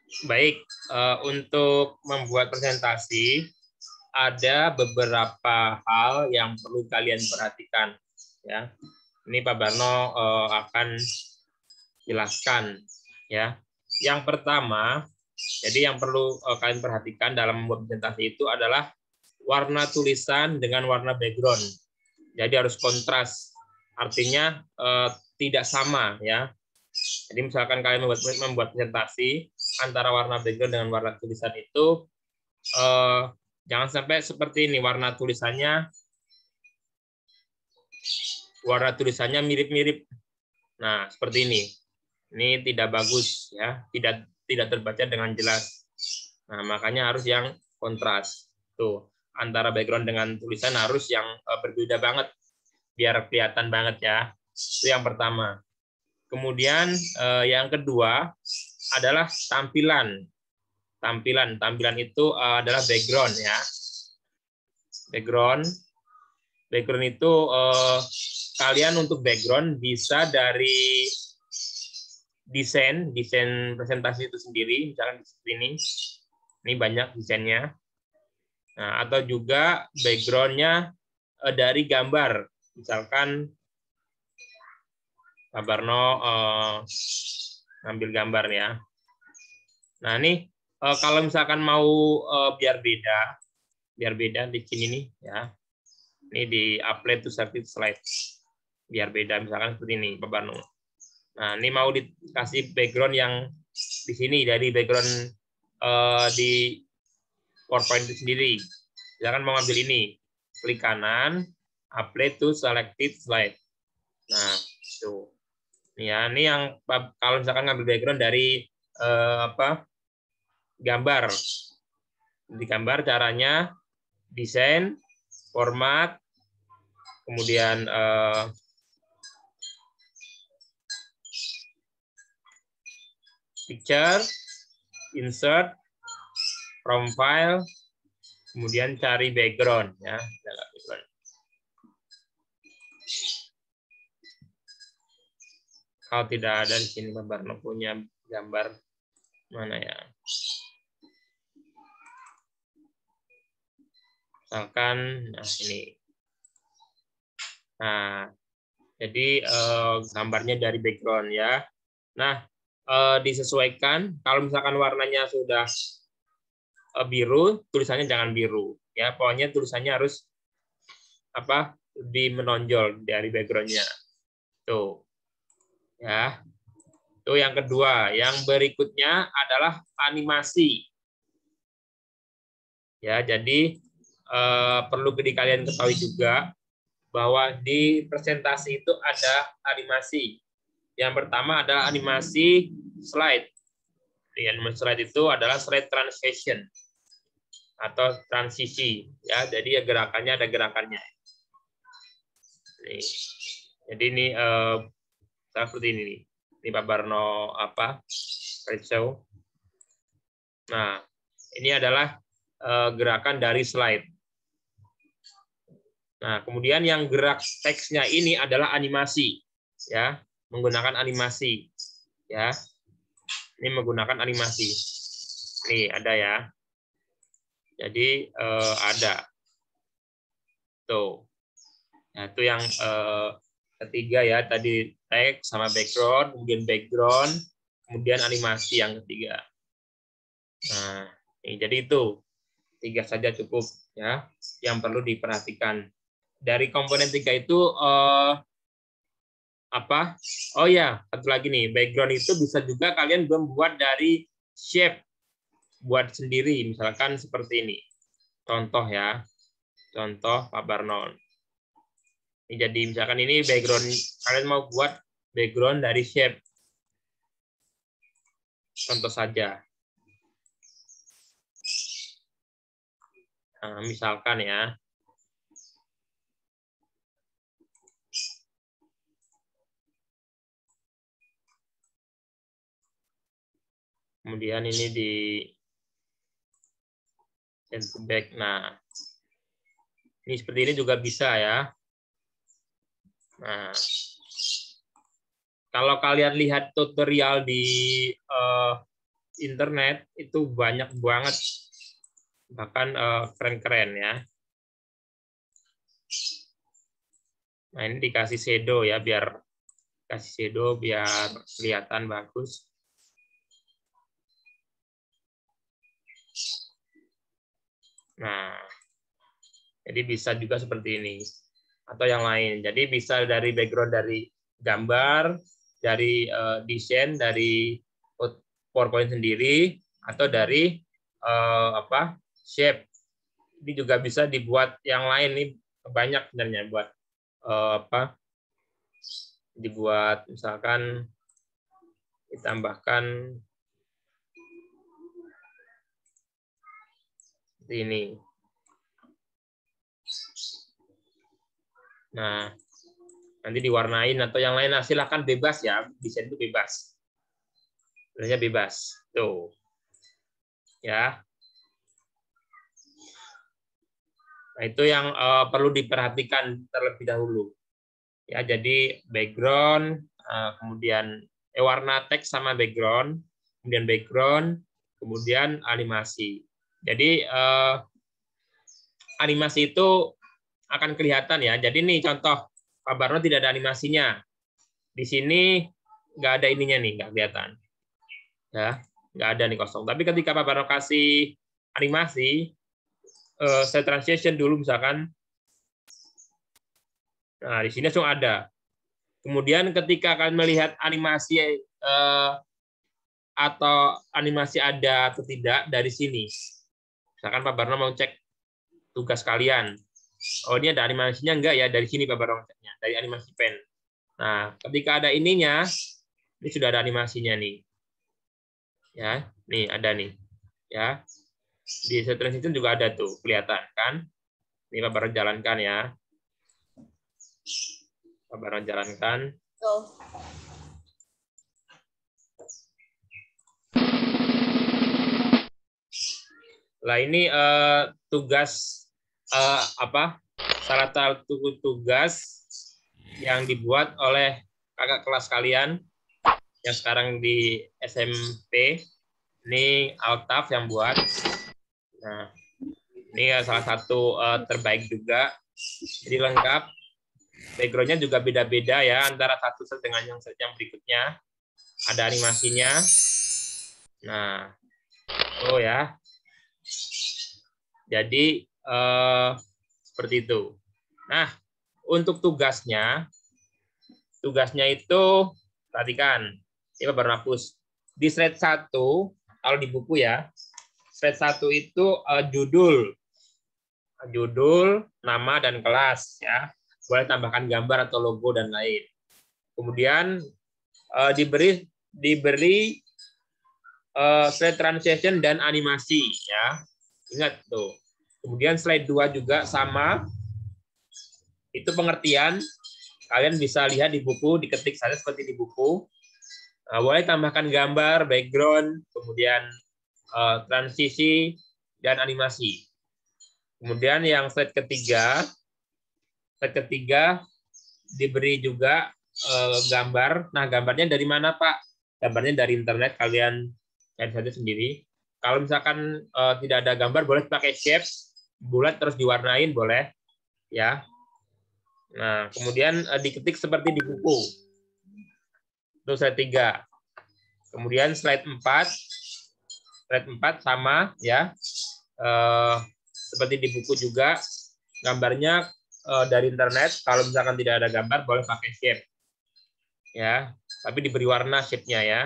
Baik, untuk membuat presentasi ada beberapa hal yang perlu kalian perhatikan. Ya, ini Pak Barno akan jelaskan. Ya, yang pertama, jadi yang perlu kalian perhatikan dalam membuat presentasi itu adalah warna tulisan dengan warna background. Jadi harus kontras, artinya tidak sama ya. Jadi misalkan kalian membuat presentasi antara warna background dengan warna tulisan itu jangan sampai seperti ini, warna tulisannya mirip-mirip. Nah, seperti ini. Ini tidak bagus ya, tidak terbaca dengan jelas. Nah, makanya harus yang kontras. Tuh, antara background dengan tulisan harus yang berbeda banget biar kelihatan banget ya. Itu yang pertama. Kemudian yang kedua adalah tampilan. Tampilan itu adalah background ya. Background itu kalian untuk background bisa dari desain presentasi itu sendiri, misalkan seperti ini banyak desainnya. Nah, atau juga backgroundnya dari gambar, misalkan Pak Barno ngambil gambar ya. Nah ini kalau misalkan mau biar beda di sini nih ya. Ini di apply to selected slide. Biar beda misalkan seperti ini Pak Barno. Nah ini mau dikasih background yang di sini dari background di PowerPoint itu sendiri. Misalkan mau ngambil ini, klik kanan, apply to selected slide. Nah itu. Ya, ini yang kalau misalkan ngambil background dari gambar. Di gambar caranya desain, format, kemudian picture, insert, from file, kemudian cari background ya. Kalau tidak ada di sini Pak Barno punya gambar mana ya? Misalkan nah ini. Nah, jadi gambarnya dari background ya. Nah, disesuaikan kalau misalkan warnanya sudah biru, tulisannya jangan biru ya. Pokoknya tulisannya harus lebih menonjol dari backgroundnya. Tuh. Ya. Itu yang kedua. Yang berikutnya adalah animasi. Ya, jadi perlu kalian ketahui juga bahwa di presentasi itu ada animasi. Yang pertama ada animasi slide. Animasi slide itu adalah slide transition atau transisi. Ya, jadi gerakannya ada gerakannya. Nih. Jadi ini seperti ini nih. Ini Pak Barno show. Nah, ini adalah gerakan dari slide. Nah, kemudian yang gerak teksnya ini adalah animasi, ya, menggunakan animasi, ya. Ini menggunakan animasi. Nih ada ya. Jadi ada. Tuh. Nah, itu yang ketiga ya, tadi teks sama background, kemudian animasi yang ketiga. Nah, ini jadi itu 3 saja cukup ya, yang perlu diperhatikan. Dari komponen 3 itu Oh ya, satu lagi nih, background itu bisa juga kalian membuat dari shape, buat sendiri, misalkan seperti ini. Contoh ya, contoh Pak Barnon. Ini jadi misalkan ini background, kalian mau buat background dari shape. Contoh saja. Nah, misalkan ya. Kemudian ini di send to back. Nah, ini seperti ini juga bisa ya. Nah, kalau kalian lihat tutorial di internet itu banyak banget, bahkan keren-keren ya. Nah, ini dikasih shadow ya, biar kasih shadow biar kelihatan bagus. Nah, jadi bisa juga seperti ini atau yang lain. Jadi bisa dari background dari gambar, dari desain, dari PowerPoint sendiri, atau dari shape. Ini juga bisa dibuat yang lain nih, banyak sebenarnya buat dibuat, misalkan ditambahkan seperti ini. Nah, nanti diwarnain atau yang lain, silahkan bebas ya, desain itu bebas. Sebenarnya bebas. Tuh. Ya. Nah, itu yang perlu diperhatikan terlebih dahulu. Ya, jadi background, kemudian warna teks sama background, kemudian animasi. Jadi animasi itu akan kelihatan ya. Jadi nih contoh, Pak Barno tidak ada animasinya. Di sini nggak ada ininya nih, nggak kelihatan. Ya, nggak ada nih, kosong. Tapi ketika Pak Barno kasih animasi, saya transition dulu misalkan. Nah, di sini langsung ada. Kemudian ketika kalian melihat animasi atau animasi ada atau tidak dari sini. Misalkan Pak Barno mau cek tugas kalian. Oh, ini ada animasinya enggak ya? Dari sini Pak Barno ceknya, dari animasi pen. Nah, ketika ada ininya, ini sudah ada animasinya nih. Ya, nih ada nih. Ya. Di set transition juga ada tuh, kelihatan kan? Ini Pak Barno jalankan ya. Pak Barno jalankan. Lah ini tugas salah satu tugas yang dibuat oleh kakak kelas kalian yang sekarang di SMP. Ini Altaf yang buat. Nah, ini salah satu terbaik juga. Jadi lengkap. Background-nya juga beda-beda ya, antara satu set dengan yang set yang berikutnya. Ada animasinya. Nah, oh ya. Jadi seperti itu. Nah, untuk tugasnya itu perhatikan. Ini baru hapus. Di slide 1, kalau di buku ya, slide 1 itu judul, nama dan kelas ya. Boleh tambahkan gambar atau logo dan lain. Kemudian diberi slide transition dan animasi ya. Ingat tuh. Kemudian slide 2 juga sama. Itu pengertian. Kalian bisa lihat di buku, diketik saja seperti di buku. Boleh tambahkan gambar, background, kemudian transisi dan animasi. Kemudian yang slide ketiga diberi juga gambar. Nah, gambarnya dari mana, Pak? Gambarnya dari internet, kalian cari saja sendiri. Kalau misalkan tidak ada gambar, boleh pakai shape, bulat terus diwarnain, boleh. Ya. Nah, kemudian diketik seperti di buku. Itu slide 3. Kemudian slide 4 sama ya. Seperti di buku juga, gambarnya dari internet. Kalau misalkan tidak ada gambar, boleh pakai shape. Ya, tapi diberi warna shape-nya ya.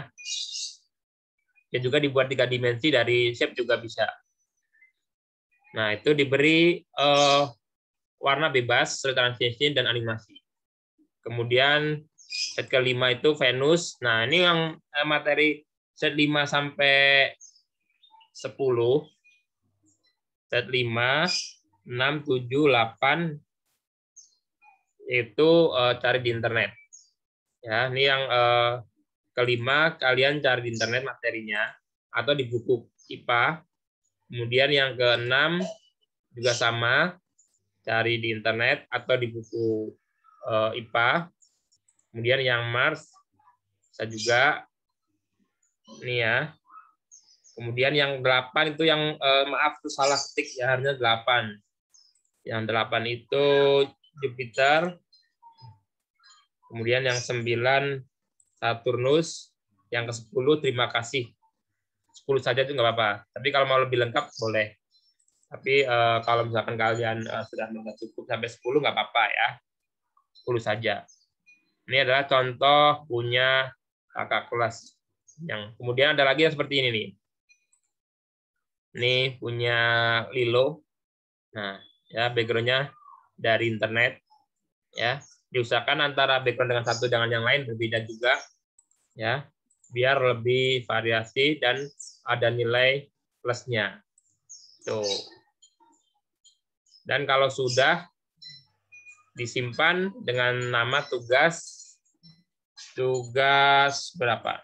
Dan juga dibuat 3 dimensi dari shape juga bisa. Nah, itu diberi warna bebas, transition dan animasi. Kemudian set kelima itu Venus. Nah, ini yang materi set 5 sampai 10. Set 5, 6, 7, 8 itu cari di internet. Ya, ini yang kelima kalian cari di internet materinya atau di buku IPA. Kemudian yang keenam juga sama, cari di internet atau di buku IPA. Kemudian yang Mars bisa juga ini ya. Kemudian yang 8 itu yang maaf itu salah ketik ya, harusnya 8. Yang 8 itu Jupiter. Kemudian yang 9 Saturnus, yang ke-10 terima kasih. 10 saja itu nggak apa-apa. Tapi kalau mau lebih lengkap boleh. Tapi kalau misalkan kalian sudah merasa cukup sampai 10 nggak apa-apa ya. 10 saja. Ini adalah contoh punya kakak kelas. Yang kemudian ada lagi yang seperti ini nih. Ini punya Lilo. Nah, ya background-nya dari internet. Ya, diusahakan antara background dengan satu dengan yang lain berbeda juga. Ya, biar lebih variasi dan ada nilai plusnya. Tuh. Dan kalau sudah disimpan dengan nama tugas berapa?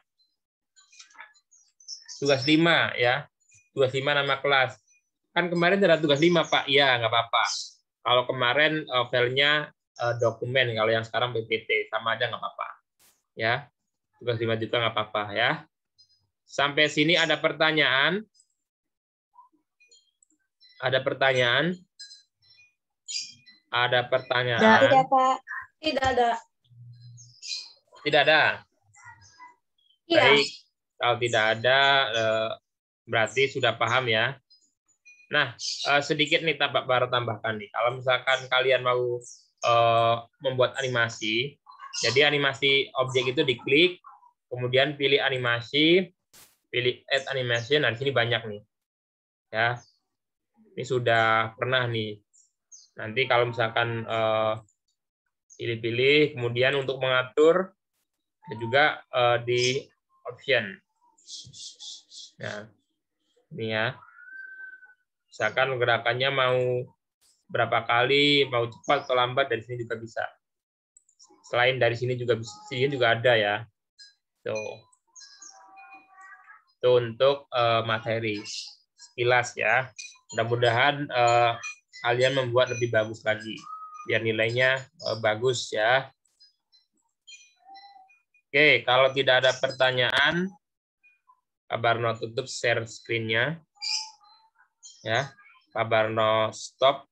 Tugas 5 ya. Tugas 5 nama kelas. Kan kemarin ada tugas 5, Pak. Iya, nggak apa-apa. Kalau kemarin filenya dokumen, kalau yang sekarang PPT, sama aja nggak apa-apa. Ya. Tugas 5 juga nggak apa-apa ya. Sampai sini ada pertanyaan? Ada pertanyaan? Ada pertanyaan? Tidak, Pak. Tidak ada. Tidak ada? Iya. Baik. Kalau tidak ada, berarti sudah paham ya. Nah, sedikit nih Pak baru tambahkan nih. Kalau misalkan kalian mau membuat animasi, jadi animasi objek itu diklik, kemudian pilih animasi, pilih add animation. Nah, di sini banyak nih. Ya. Ini sudah pernah nih. Nanti kalau misalkan pilih-pilih, kemudian untuk mengatur dan juga di option. Nah, ini ya. Misalkan gerakannya mau berapa kali, mau cepat atau lambat, dari sini juga bisa. Selain dari sini juga bisa, sini juga ada ya. Tuh. Itu untuk materi sekilas ya. Mudah-mudahan kalian membuat lebih bagus lagi, biar nilainya bagus ya. Oke, kalau tidak ada pertanyaan, Pak Barno tutup share screen-nya. Ya, Pak Barno stop